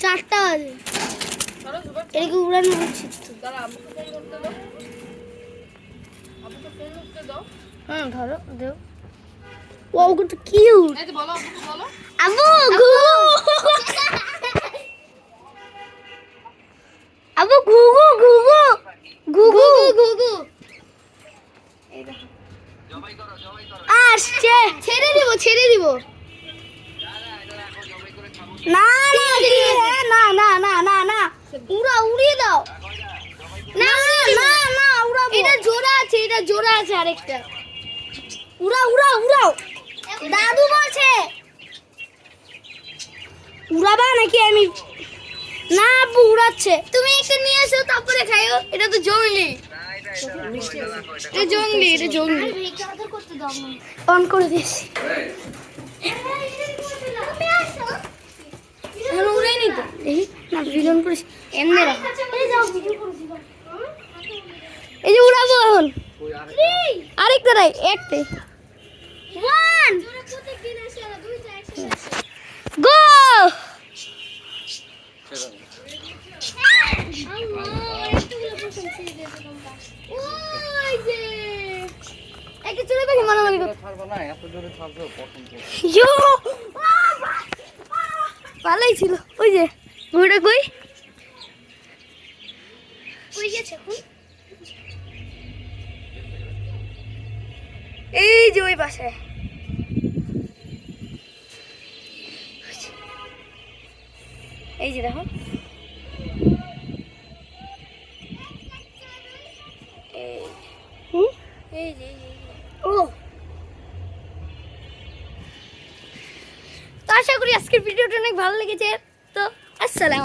4টা বাজে এদিকে উড়ানো হচ্ছে ধরো দেও ও কত কিউট আবু ঘুঘু আবু ঘুঘু ঘুঘু ঘুঘু ঘুঘু আসছে ছেড়ে দিব না না না না না না উড়িয়ে দাও না না না উড়াবো এটা জোড়া আছে আরেকটা উড়াও দাদু বলছে উড়াবা নাকি আমি না আব্বু উড়াচ্ছে তুমি একটা নিয়ে এসো তারপরে খাইও এটা তো জঙ্গলি এটা অন করে দিয়েছি উড়ে নি তো এই না ভিডিও করিস এমনি রাখ এই যে উড়াবো এখন আরেকটা রাই একটা 1 গো পালাই ছিল ওই যে ঘুরে কই এই যে ওই পাশে এই যে দেখো ও তো আশা করি আজকের ভিডিওটা অনেক ভালো লেগেছে তো আসসালাম।